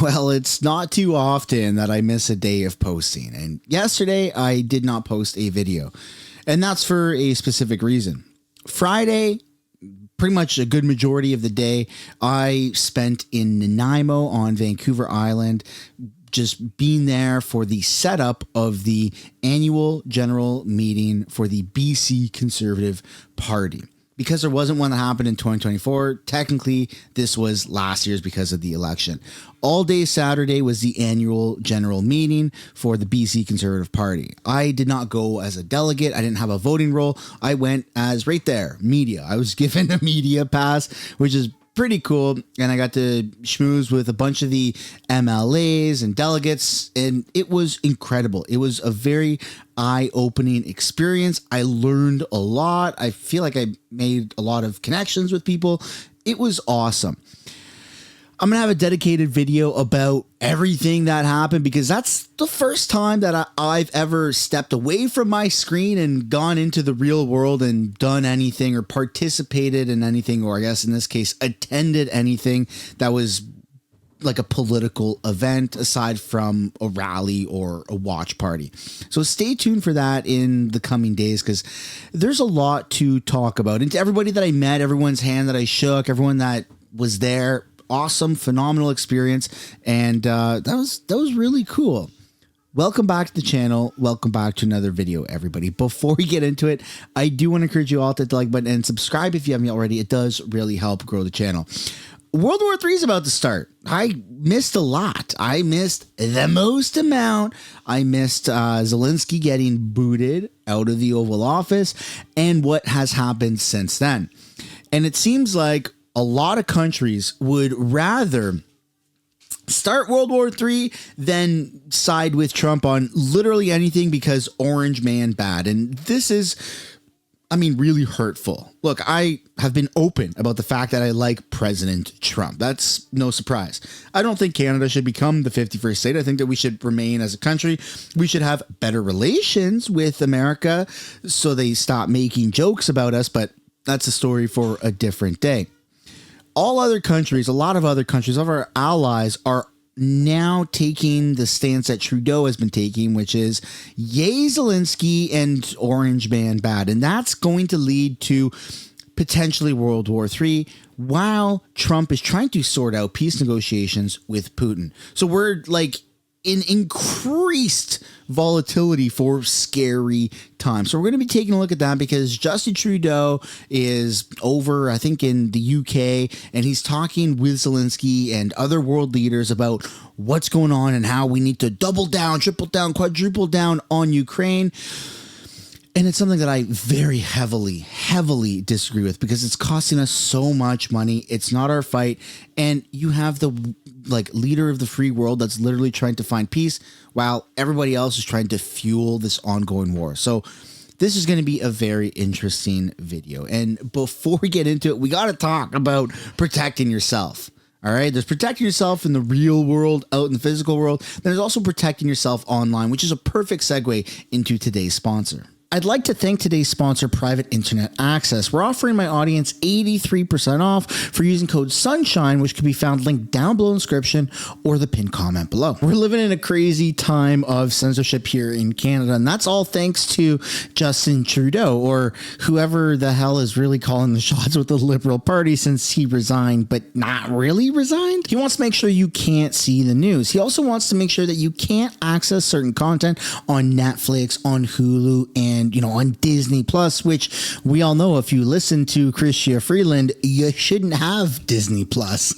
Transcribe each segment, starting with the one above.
Well, it's not too often that I miss a day of posting, and yesterday I did not post a video, and that's for a specific reason. Friday, pretty much a good majority of the day, I spent in Nanaimo on Vancouver Island, just being there for the setup of the annual general meeting for the BC Conservative Party. Because there wasn't one that happened in 2024, technically this was last year's because of the election. All day Saturday was the annual general meeting for the BC Conservative Party. I did not go as a delegate. I didn't have a voting role. I went as right there, media. I was given a media pass, which is pretty cool. And I got to schmooze with a bunch of the MLAs and delegates, and it was incredible. It was a very eye-opening experience. I learned a lot. I feel like I made a lot of connections with people. It was awesome. I'm going to have a dedicated video about everything that happened because that's the first time that I've ever stepped away from my screen and gone into the real world and done anything or participated in anything, or I guess in this case, attended anything that was like a political event aside from a rally or a watch party. So stay tuned for that in the coming days because there's a lot to talk about. And to everybody that I met, everyone's hand that I shook, everyone that was there, awesome, phenomenal experience, and that was really cool. Welcome back to the channel. Welcome back to another video, everybody. Before we get into it, I do want to encourage you all to hit the like button and subscribe if you haven't already. It does really help grow the channel. World War III is about to start. I missed a lot. I missed the most amount. I missed Zelensky getting booted out of the Oval Office and what has happened since then. And it seems like a lot of countries would rather start World War III than side with Trump on literally anything because orange man bad. And this is, I mean, really hurtful. Look, I have been open about the fact that I like President Trump. That's no surprise. I don't think Canada should become the 51st state. I think that we should remain as a country. We should have better relations with America so they stop making jokes about us. But that's a story for a different day. All other countries, a lot of other countries, of our allies are now taking the stance that Trudeau has been taking, which is yay Zelensky and orange man bad. And that's going to lead to potentially World War III while Trump is trying to sort out peace negotiations with Putin. So we're like in increased volatility for scary times. So we're going to be taking a look at that because Justin Trudeau is over, I think, in the UK, and he's talking with Zelensky and other world leaders about what's going on and how we need to double down, triple down, quadruple down on Ukraine. And it's something that I very heavily disagree with because it's costing us so much money. It's not our fight. And you have the leader of the free world that's literally trying to find peace while everybody else is trying to fuel this ongoing war. So this is going to be a very interesting video. And before we get into it, we got to talk about protecting yourself. All right. There's protecting yourself in the real world, out in the physical world. There's also protecting yourself online, which is a perfect segue into today's sponsor. I'd like to thank today's sponsor, Private Internet Access. We're offering my audience 83% off for using code SUNSHINE, which can be found linked down below in the description or the pinned comment below. We're living in a crazy time of censorship here in Canada, and that's all thanks to Justin Trudeau, or whoever the hell is really calling the shots with the Liberal Party since he resigned, but not really resigned. He wants to make sure you can't see the news. He also wants to make sure that you can't access certain content on Netflix, on Hulu, and on Disney Plus, which we all know if you listen to Chrystia Freeland, you shouldn't have Disney Plus.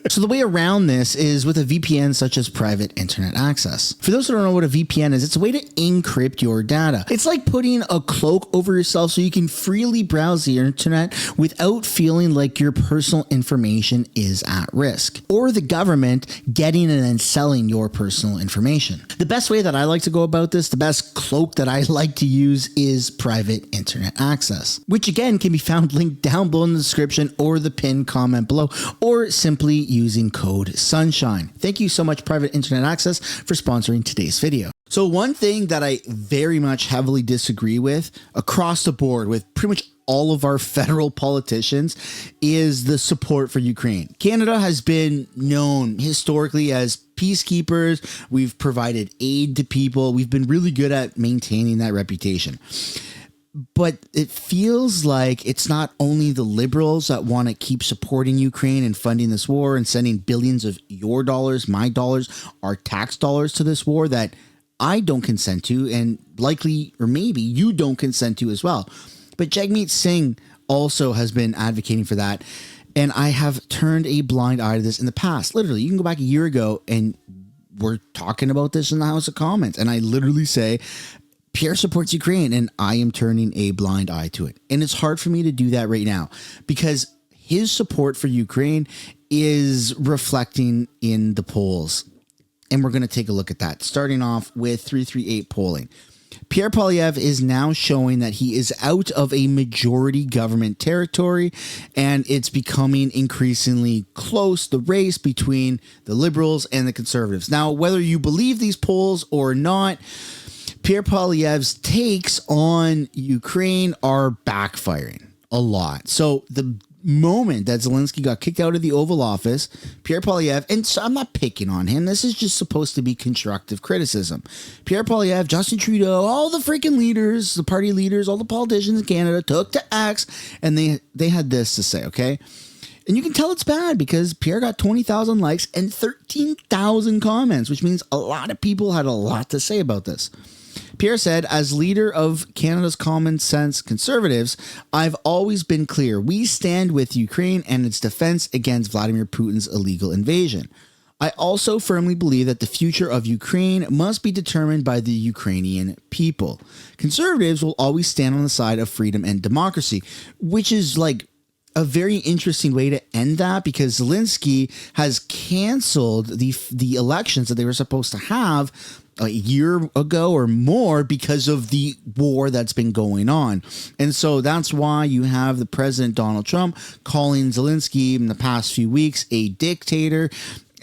So the way around this is with a VPN such as Private Internet Access. For those who don't know what a VPN is, it's a way to encrypt your data. It's like putting a cloak over yourself so you can freely browse the internet without feeling like your personal information is at risk, or the government getting and then selling your personal information. The best way that I like to go about this, the best cloak that I like to use is Private Internet Access, which again can be found linked down below in the description or the pinned comment below, or simply using code SUNSHINE. Thank you so much, Private Internet Access, for sponsoring today's video. So one thing that I very much heavily disagree with across the board with pretty much all of our federal politicians is the support for Ukraine. Canada has been known historically as peacekeepers. We've provided aid to people. We've been really good at maintaining that reputation. But it feels like it's not only the liberals that want to keep supporting Ukraine and funding this war and sending billions of your dollars, my dollars, our tax dollars to this war that I don't consent to, and likely or maybe you don't consent to as well. But Jagmeet Singh also has been advocating for that, and I have turned a blind eye to this in the past. Literally, you can go back a year ago and we're talking about this in the House of Commons, and I literally say, Pierre supports Ukraine, and I am turning a blind eye to it. And it's hard for me to do that right now because his support for Ukraine is reflecting in the polls. And we're going to take a look at that, starting off with 338 polling. Pierre Poilievre is now showing that he is out of a majority government territory, and it's becoming increasingly close, the race between the Liberals and the Conservatives. Now, whether you believe these polls or not, Pierre Poilievre's takes on Ukraine are backfiring a lot. So the moment that Zelensky got kicked out of the Oval Office, Pierre Poilievre, and so I'm not picking on him, this is just supposed to be constructive criticism. Pierre Poilievre, Justin Trudeau, all the freaking leaders, the party leaders, all the politicians in Canada took to X, and they had this to say, okay? And you can tell it's bad because Pierre got 20,000 likes and 13,000 comments, which means a lot of people had a lot to say about this. Pierre said, as leader of Canada's common sense Conservatives, I've always been clear. We stand with Ukraine and its defense against Vladimir Putin's illegal invasion. I also firmly believe that the future of Ukraine must be determined by the Ukrainian people. Conservatives will always stand on the side of freedom and democracy, which is like a very interesting way to end that because Zelensky has canceled the elections that they were supposed to have a year ago or more because of the war that's been going on. And so that's why you have the President Donald Trump calling Zelensky in the past few weeks a dictator.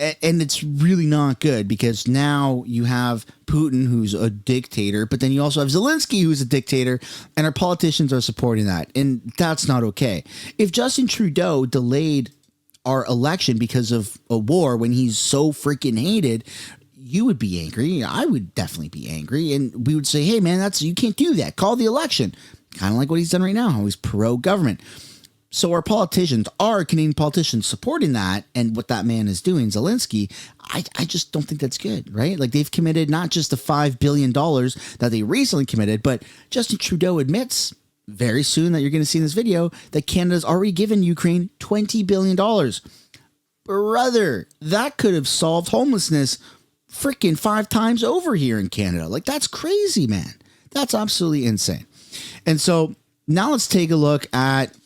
And it's really not good because now you have Putin, who's a dictator, but then you also have Zelensky, who's a dictator, and our politicians are supporting that. And that's not okay. If Justin Trudeau delayed our election because of a war when he's so freaking hated, you would be angry. I would definitely be angry. And we would say, hey, man, you can't do that. Call the election. Kind of like what he's done right now, how he's pro-government. So our politicians, our Canadian politicians supporting that and what that man is doing, Zelensky, I just don't think that's good, right? Like they've committed not just the $5 billion that they recently committed, but Justin Trudeau admits very soon that you're going to see in this video that Canada's already given Ukraine $20 billion. Brother, that could have solved homelessness freaking 5 times over here in Canada. Like that's crazy, man. That's absolutely insane. And so now let's take a look at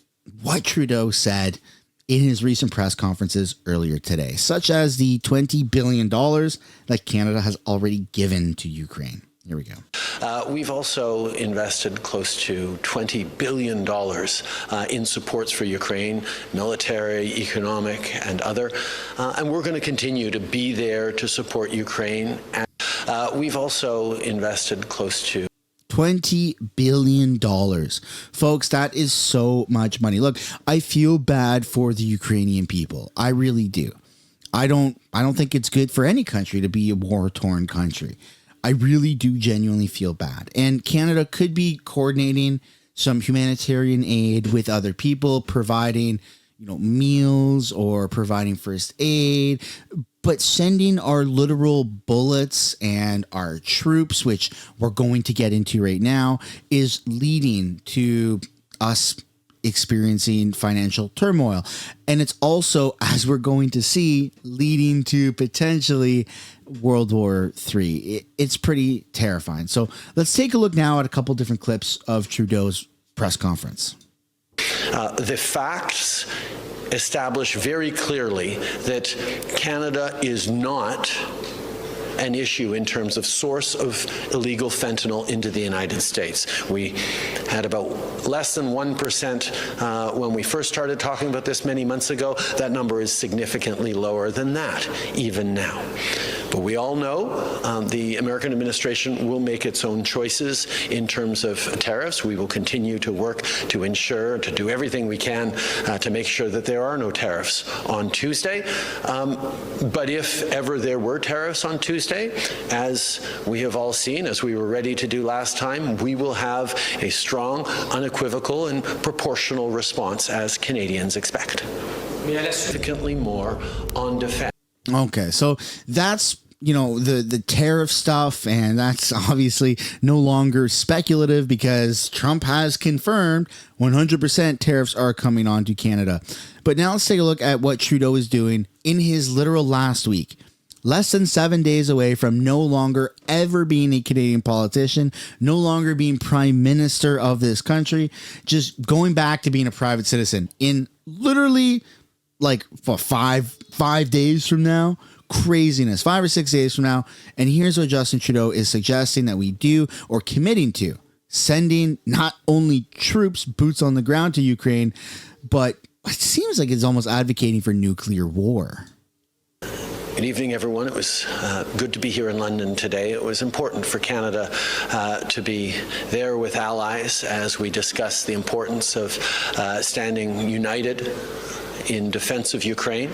what Trudeau said in his recent press conferences earlier today, such as the $20 billion that Canada has already given to Ukraine. Here we go. We've also invested close to $20 billion in supports for Ukraine, military, economic, and other. And we're going to continue to be there to support Ukraine. We've also invested close to $20 billion. Folks, that is so much money. Look, I feel bad for the Ukrainian people. I really do. I don't think it's good for any country to be a war-torn country. I really do genuinely feel bad. And Canada could be coordinating some humanitarian aid with other people, providing, meals or providing first aid, but sending our literal bullets and our troops, which we're going to get into right now, is leading to us experiencing financial turmoil. And it's also, as we're going to see, leading to potentially World War III. It's pretty terrifying. So let's take a look now at a couple different clips of Trudeau's press conference. The facts establish very clearly that Canada is not an issue in terms of source of illegal fentanyl into the United States. We had about less than 1% when we first started talking about this many months ago. That number is significantly lower than that, even now. But we all know the American administration will make its own choices in terms of tariffs. We will continue to work to ensure, to do everything we can to make sure that there are no tariffs on Tuesday. But if ever there were tariffs on Tuesday, as we have all seen, as we were ready to do last time, we will have a strong, unequivocal, and proportional response as Canadians expect. Significantly more on defense. Okay, so that's, you know, the tariff stuff, and that's obviously no longer speculative because Trump has confirmed 100% tariffs are coming on to Canada. But now let's take a look at what Trudeau is doing in his literal last week. Less than 7 days away from no longer ever being a Canadian politician, no longer being prime minister of this country, just going back to being a private citizen in literally like for five days from now. Craziness, 5 or 6 days from now. And here's what Justin Trudeau is suggesting that we do, or committing to: sending not only troops, boots on the ground to Ukraine, but it seems like it's almost advocating for nuclear war. Good evening, everyone. It was good to be here in London today. It was important for Canada to be there with allies as we discuss the importance of standing united in defense of Ukraine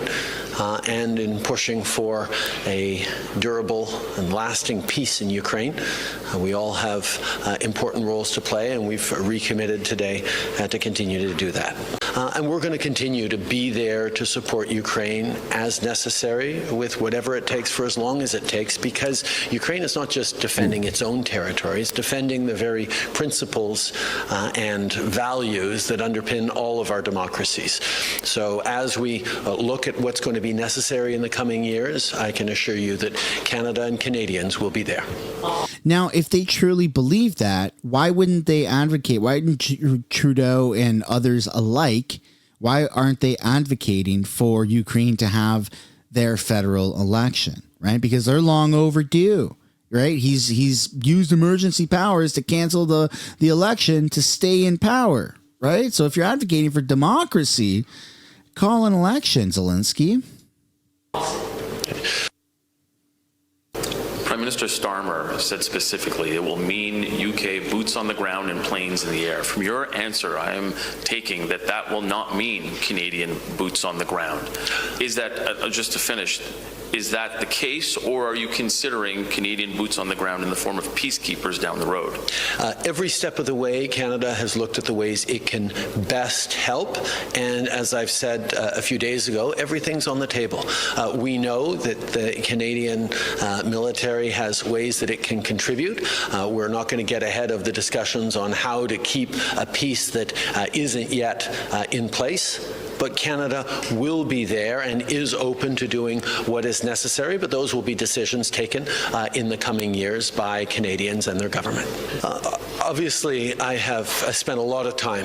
and in pushing for a durable and lasting peace in Ukraine. We all have important roles to play, and we've recommitted today to continue to do that. And we're going to continue to be there to support Ukraine as necessary with whatever it takes for as long as it takes, because Ukraine is not just defending its own territory, it's defending the very principles and values that underpin all of our democracies. So as we look at what's going to be necessary in the coming years, I can assure you that Canada and Canadians will be there. Now, if they truly believe that, why wouldn't they advocate? Why didn't Trudeau and others alike, why aren't they advocating for Ukraine to have their federal election, right? Because they're long overdue, right? He's used emergency powers to cancel the election to stay in power, right? So if you're advocating for democracy, call an election, Zelensky. Prime Minister Starmer said specifically it will mean UK boots on the ground and planes in the air. From your answer, I am taking that will not mean Canadian boots on the ground. Is that, just to finish, is that the case, or are you considering Canadian boots on the ground in the form of peacekeepers down the road? Every step of the way, Canada has looked at the ways it can best help. And as I've said a few days ago, everything's on the table. We know that the Canadian military has ways that it can contribute. We're not going to get ahead of the discussions on how to keep a peace that isn't yet in place. But Canada will be there and is open to doing what is necessary, but those will be decisions taken in the coming years by Canadians and their government. Obviously, I have spent a lot of time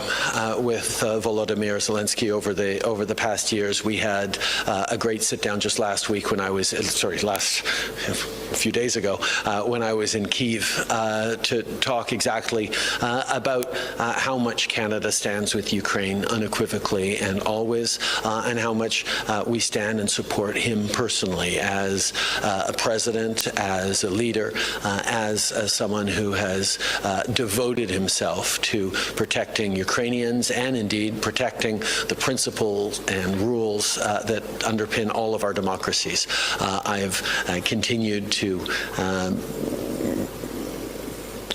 with Volodymyr Zelensky over the past years. We had a great sit-down just last week when I was, a few days ago, when I was in Kyiv to talk exactly about how much Canada stands with Ukraine unequivocally and always, and how much we stand and support him personally as a president, as a leader, as someone who has devoted himself to protecting Ukrainians and indeed protecting the principles and rules that underpin all of our democracies. I have continued to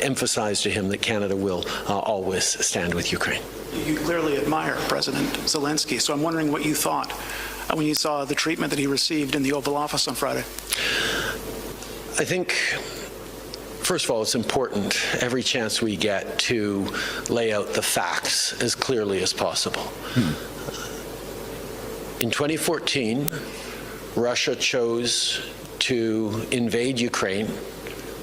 emphasize to him that Canada will always stand with Ukraine. You clearly admire President Zelensky, so I'm wondering what you thought when you saw the treatment that he received in the Oval Office on Friday. I think, first of all, it's important every chance we get to lay out the facts as clearly as possible. In 2014, Russia chose to invade Ukraine,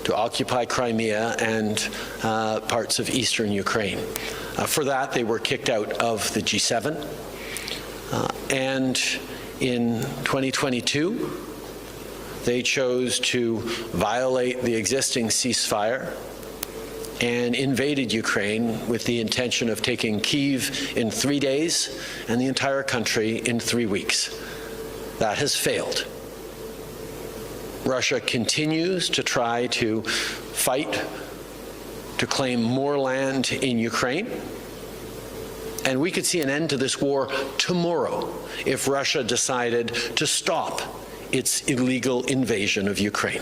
to occupy Crimea and parts of eastern Ukraine. For that, they were kicked out of the G7. And in 2022, they chose to violate the existing ceasefire and invaded Ukraine with the intention of taking Kyiv in 3 days and the entire country in 3 weeks. That has failed. Russia continues to try to fight to claim more land in Ukraine. And we could see an end to this war tomorrow if Russia decided to stop its illegal invasion of Ukraine.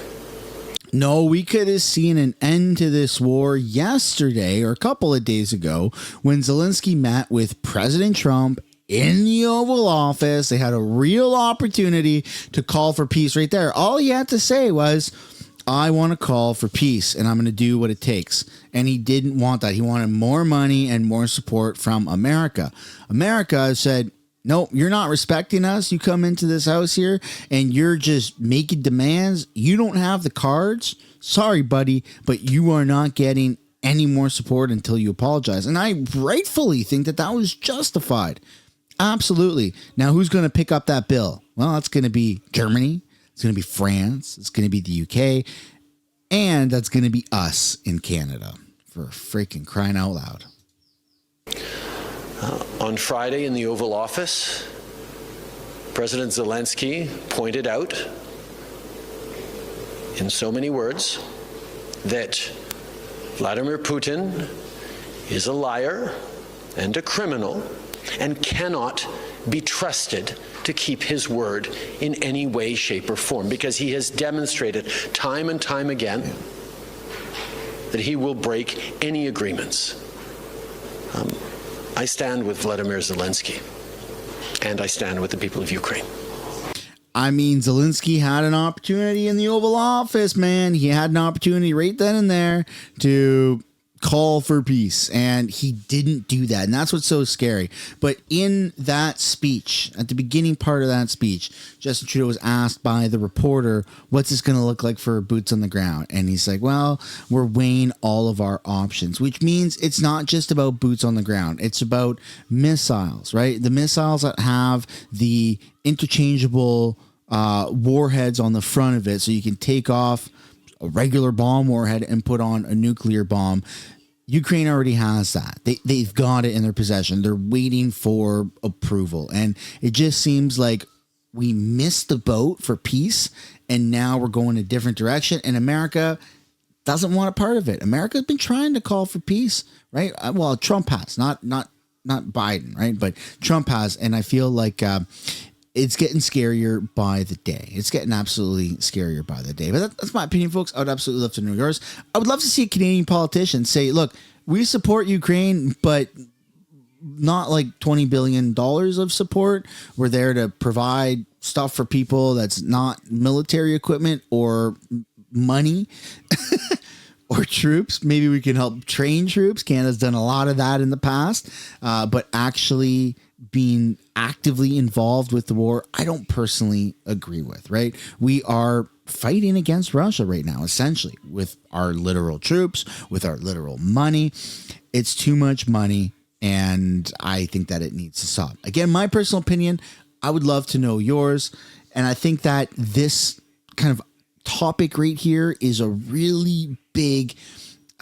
No, we could have seen an end to this war yesterday or a couple of days ago when Zelensky met with President Trump in the Oval Office. They had a real opportunity to call for peace right there. All he had to say was, I want to call for peace and I'm going to do what it takes. And he didn't want that. He wanted more money and more support from America. America said, no, you're not respecting us. You come into this house here and you're just making demands. You don't have the cards. Sorry, buddy, but you are not getting any more support until you apologize. And I rightfully think that that was justified. Absolutely. Now, who's going to pick up that bill? Well, it's going to be Germany. It's going to be France. It's going to be the UK. And that's going to be us in Canada, for freaking crying out loud. On Friday in the Oval Office, President Zelensky pointed out in so many words that Vladimir Putin is a liar and a criminal and cannot be trusted to keep his word in any way, shape, or form, because he has demonstrated time and time again that he will break any agreements. I stand with Vladimir Zelensky, and I stand with the people of Ukraine. I mean, Zelensky had an opportunity in the Oval Office, man. He had an opportunity right then and there to call for peace, and he didn't do that. And that's what's so scary. But in that speech, at the beginning part of that speech, Justin Trudeau was asked by the reporter, what's this going to look like for boots on the ground? And he's like, well, we're weighing all of our options, which means it's not just about boots on the ground. It's about missiles, right? The missiles that have the interchangeable warheads on the front of it, so you can take off a regular bomb warhead and put on a nuclear bomb. Ukraine already has that. They've got it in their possession. They're waiting for approval. And it just seems like we missed the boat for peace, and now we're going a different direction. And America doesn't want a part of it. America's been trying to call for peace, right? Well, Trump has, not Biden, right? But Trump has. And I feel like it's getting scarier by the day. It's getting absolutely scarier by the day. But that's my opinion, folks. I would absolutely love to know yours. I would love to see a Canadian politician say, look, we support Ukraine, but not like $20 billion of support. We're there to provide stuff for people that's not military equipment or money or troops. Maybe we can help train troops. Canada's done a lot of that in the past, but actually being actively involved with the war, I don't personally agree with, right? We are fighting against Russia right now, essentially, with our literal troops, with our literal money. It's too much money, and I think that it needs to stop. Again, my personal opinion, I would love to know yours, and I think that this kind of topic right here is a really big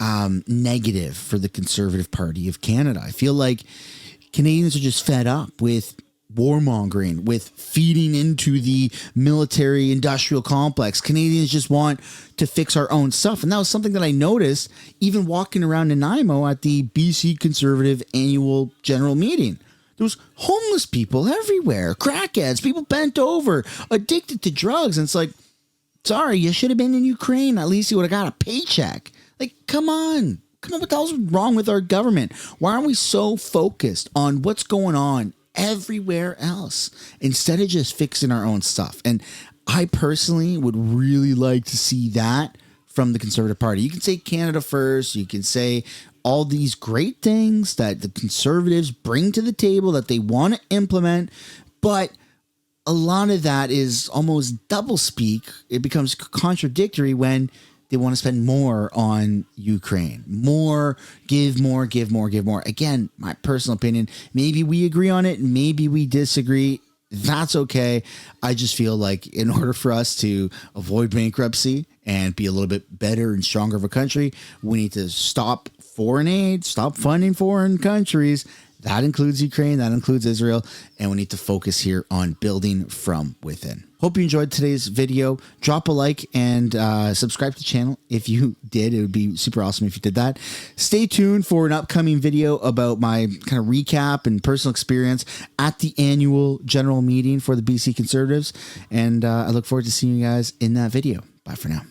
negative for the Conservative Party of Canada. I feel like Canadians are just fed up with warmongering, with feeding into the military industrial complex. Canadians just want to fix our own stuff. And that was something that I noticed even walking around Nanaimo at the BC Conservative annual general meeting. There was homeless people everywhere, crackheads, people bent over, addicted to drugs. And it's like, sorry, you should have been in Ukraine. At least you would have got a paycheck. Like, come on. What the hell's wrong with our government? Why are we so focused on what's going on everywhere else instead of just fixing our own stuff? And I personally would really like to see that from the Conservative Party. You can say Canada first. You can say all these great things that the Conservatives bring to the table that they want to implement, but a lot of that is almost doublespeak. It becomes contradictory when they want to spend more on Ukraine. Give more. Again, my personal opinion, maybe we agree on it, maybe we disagree. That's okay. I just feel like in order for us to avoid bankruptcy and be a little bit better and stronger of a country, we need to stop foreign aid, stop funding foreign countries. That includes Ukraine, that includes Israel, and we need to focus here on building from within. Hope you enjoyed today's video. Drop a like and subscribe to the channel if you did. It would be super awesome if you did that. Stay tuned for an upcoming video about my kind of recap and personal experience at the annual general meeting for the BC Conservatives. And I look forward to seeing you guys in that video. Bye for now.